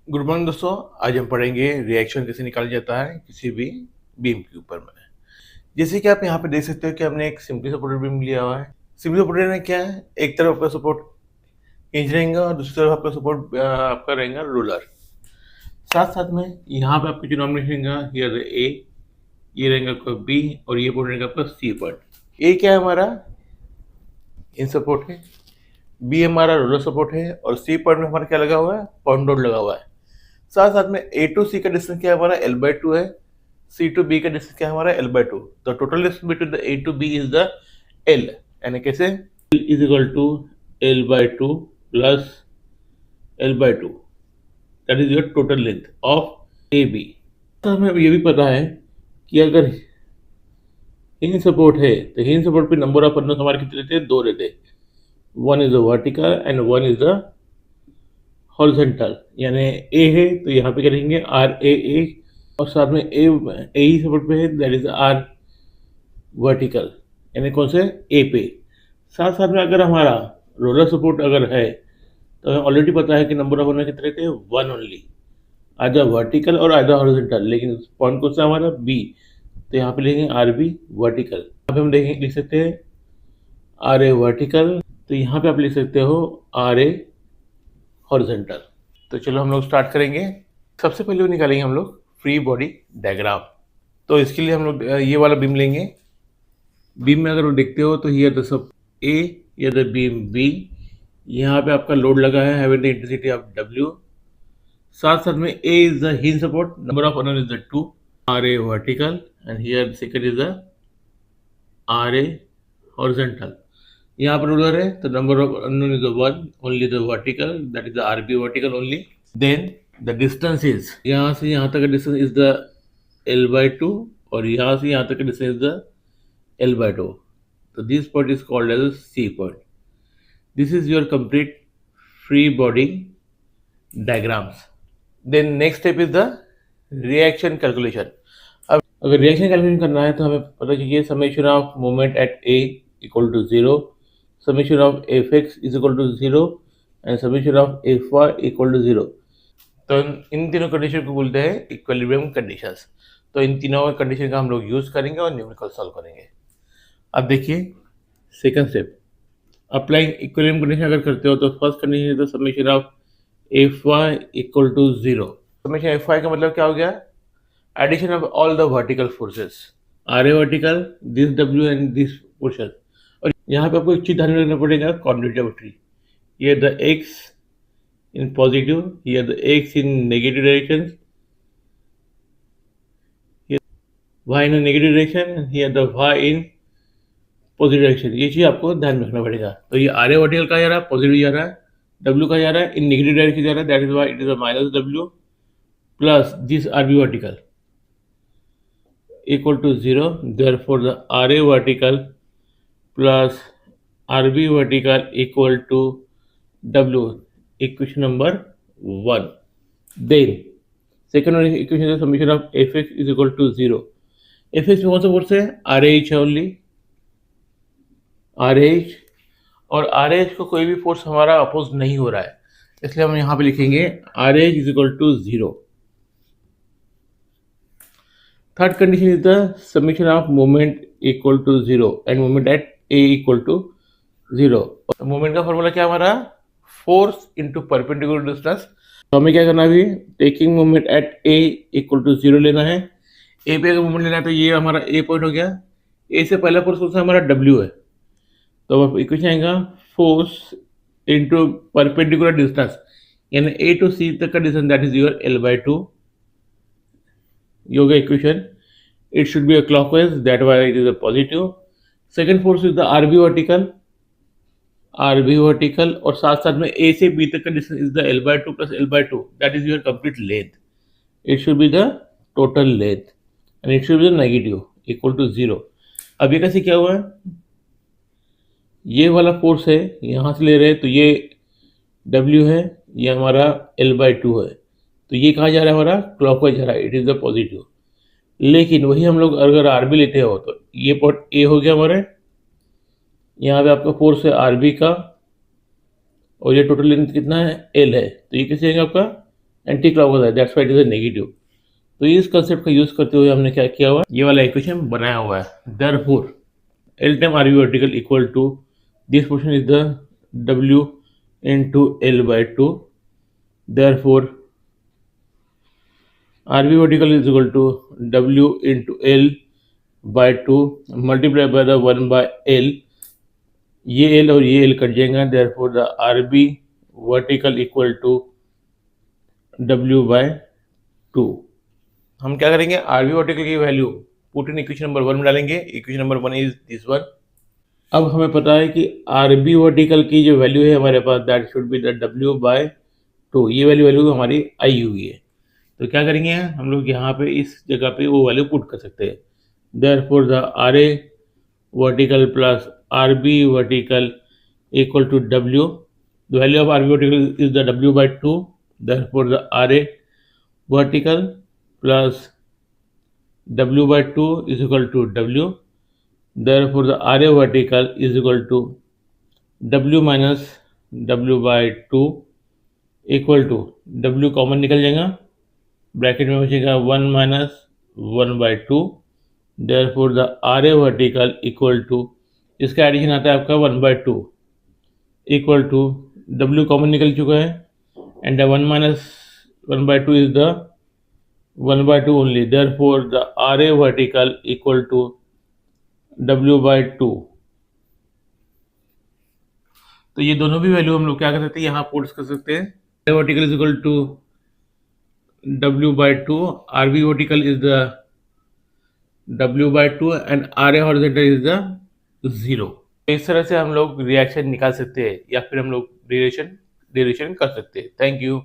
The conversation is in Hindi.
गुड मॉर्निंग दोस्तों। आज हम पढ़ेंगे रिएक्शन कैसे निकाला जाता है किसी भी बीम के ऊपर में। जैसे कि आप यहाँ पे देख सकते हो कि हमने एक सिंपली सपोर्टेड बीम लिया हुआ है। सिंपली सपोर्टेड में क्या है, एक तरफ आपका सपोर्ट इंच रहेगा और दूसरी तरफ आपका सपोर्ट आपका रहेगा रोलर। साथ साथ में यहाँ पे आपका डिनोमिनेशन रहेगा हियर ए, ये रहेगा आपका बी और ये पॉइंट रहेगा आपका सी पॉइंट। ए क्या है हमारा इन सपोर्ट है, बी हमारा रोलर सपोर्ट है और सी पॉइंट में हमारा क्या लगा हुआ है, पॉइंट डॉट लगा हुआ है। साथ साथ में ए टू सी का डिस्टेंस क्या है हमारा L/2 है, सी टू बी का डिस्टेंस क्या है हमारा L/2। The total distance between the A to B is the L, यानी कैसे L is equal to L/2 plus L/2, that is your total length of A B. तो हमें ये भी पता है कि अगर हिंज सपोर्ट है तो हिंज सपोर्ट पे नंबर ऑफ अर्नोस हमारे कितने रहते हैं, दो रहते हैं। One is the vertical and one is the horizontal. यानी ए है तो यहाँ पे करेंगे RAA और साथ में ए ही सपोर्ट पे है, दैट इज R वर्टिकल, यानी कौन से ए पे। साथ साथ में अगर हमारा रोलर सपोर्ट अगर है तो हमें ऑलरेडी पता है कि नंबर ऑफ वन कितने थे, वन ओनली, आधा वर्टिकल और आधा हॉरिजॉन्टल। लेकिन पॉइंट कौन सा हमारा बी, तो यहाँ पे लिखेंगे RB वर्टिकल। यहाँ पे हम देखेंगे लिख सकते हैं RA वर्टिकल, तो यहाँ पे आप लिख सकते हो RA हॉरिजॉन्टल। तो चलो हम लोग स्टार्ट करेंगे। सबसे पहले वो निकालेंगे हम लोग फ्री बॉडी डायग्राम। तो इसके लिए हम लोग ये वाला बीम लेंगे। बीम में अगर वो देखते हो तो ये सब ए, ये द बीम बी, यहाँ पे आपका लोड लगा है having the intensity of W। साथ साथ में A is the hinge support, number of unknown is the 2, RA vertical and here second is the RA horizontal. यहाँ पर रूलर है तो number of unknown is one, only the vertical, that is the RB vertical only. Then the distance is, यहाँ से यहाँ तक का डिस्टेंस इज द L/2 और यहाँ से यहाँ तक का डिस्टेंस इज द L/2। तो this point is called as C point. This is your complete free body diagrams. Then next step is the reaction calculation. अब अगर रिएक्शन कैलकुलेशन करना है तो हमें पता चाहिए summation of moment at A equal to 0, summation of fx is equal to 0 and summation of fy equal to 0। तो इन तीनों कंडीशन को बोलते हैं इक्विलिब्रियम कंडीशंस। तो इन तीनों कंडीशन का हम लोग यूज करेंगे और न्यूमेरिकल सॉल्व करेंगे। अब देखिए second step, applying equilibrium condition अगर करते हो तो first condition is the summation of fy equal to 0। Summation fy का मतलब क्या हो गया, addition of all the vertical forces, RA vertical, this W and this portion. और यहाँ पे आपको एक चीज ध्यान में रखना पड़ेगा, कॉर्डिनेट ज्योमेट्री। ये द x इन पॉजिटिव, ये the x in negative direction, y in negative direction, ये the y in positive direction. ये चीज आपको ध्यान में रखना पड़ेगा। तो ये RA वर्टिकल का जा रहा है, पॉजिटिव जा रहा है, W का जा रहा है इन नेगेटिव डायरेक्शन जा रहा है, that is why it is -W plus this RB vertical equal to 0, therefore the RA vertical plus RB vertical equal to W, equation number 1। Then second equation is summation of fx is equal to 0। fx में कौन सा फोर्स है, RH है ओनली, RH, और RH को कोई भी फोर्स हमारा अपोज नहीं हो रहा है, इसलिए हम यहाँ पे लिखेंगे RH is equal to 0। Third condition is the summation of moment equal to 0 and moment at A equal to 0। Moment का फॉर्मूला क्या हमारा, फोर्स इनटू परपेंडिकुलर डिस्टेंस। तो हमें क्या करना है, taking moment at A equal to 0 लेना है। A पे अगर मोमेंट लेना है तो ये हमारा A पॉइंट हो गया। A से पहला फोर्स कौन सा हमारा W है, तो अब इक्वेशन आएगा फोर्स इनटू परपेंडिकुलर डिस्टेंस, यानी A टू C तक का distance, that is your L/2। Yoga equation, it should be a clockwise, that why it is a positive। second force is the RB vertical और साथ साथ में A से B तक का distance is the L/2 plus L/2, that is your complete length। it should be the total length and it should be the negative equal to 0। अब ये कैसे क्या हुआ है, ये वाला फोर्स है यहाँ से ले रहे हैं तो ये W है, ये हमारा L/2 है, तो ये कहाँ जा रहा है हमारा, क्लॉकवाइज जा रहा है, इट इज द पॉजिटिव। लेकिन वही हम लोग अगर RB लेते हो तो ये पॉइंट A हो गया हमारे, यहाँ पे आपका फोर्स है RB का और ये टोटल लेंथ कितना है, L है, तो ये कैसे आएगा आपका एंटी क्लॉकवाइज है, that's why it is a negative. तो इस कंसेप्ट का यूज करते हुए हमने क्या किया हुआ है, ये वाला इक्वेशन बनाया हुआ है। Therefore L time RV vertical equal to this portion is the W into L by 2, therefore RV vertical is equal to W into L by 2 multiplied by the 1 by L, ये L और ये L कट जाएगा, therefore the RB vertical equal to W by 2। हम क्या करेंगे, RV वर्टिकल की value put in equation number 1 में डालेंगे, equation number 1 is this one. अब हमें पता है कि RB वर्टिकल की जो वैल्यू है हमारे पास, that should be the W by 2, ये वैल्यू हमारी आई हुई है। तो क्या करेंगे, हम लोग यहाँ पे इस जगह पे वो वैल्यू पुट कर सकते हैं। Therefore the RA vertical plus RB vertical equal to W, the value of RB vertical is the W by 2, therefore the RA vertical plus W by 2 is equal to W, therefore the RA vertical is equal to W minus W by 2 equal to W common निकल जाएगा, ब्रैकेट में बचेगा 1 minus 1 by 2, therefore the RA vertical equal to, इसका एडिशन आता है आपका 1 by 2 equal to W common निकल चुका है, and 1 minus 1 by 2 is the 1 by 2 only, therefore the RA vertical equal to W by 2। तो ये दोनों भी वैल्यू हम लोग क्या कर सकते हैं, यहाँ पुट कर सकते हैं। RA vertical is equal to W by 2, RB vertical is the W by 2 and RA horizontal is the 0। इस तरह से हम लोग रिएक्शन निकाल सकते हैं या फिर हम लोग डेरिवेशन कर सकते हैं। Thank you.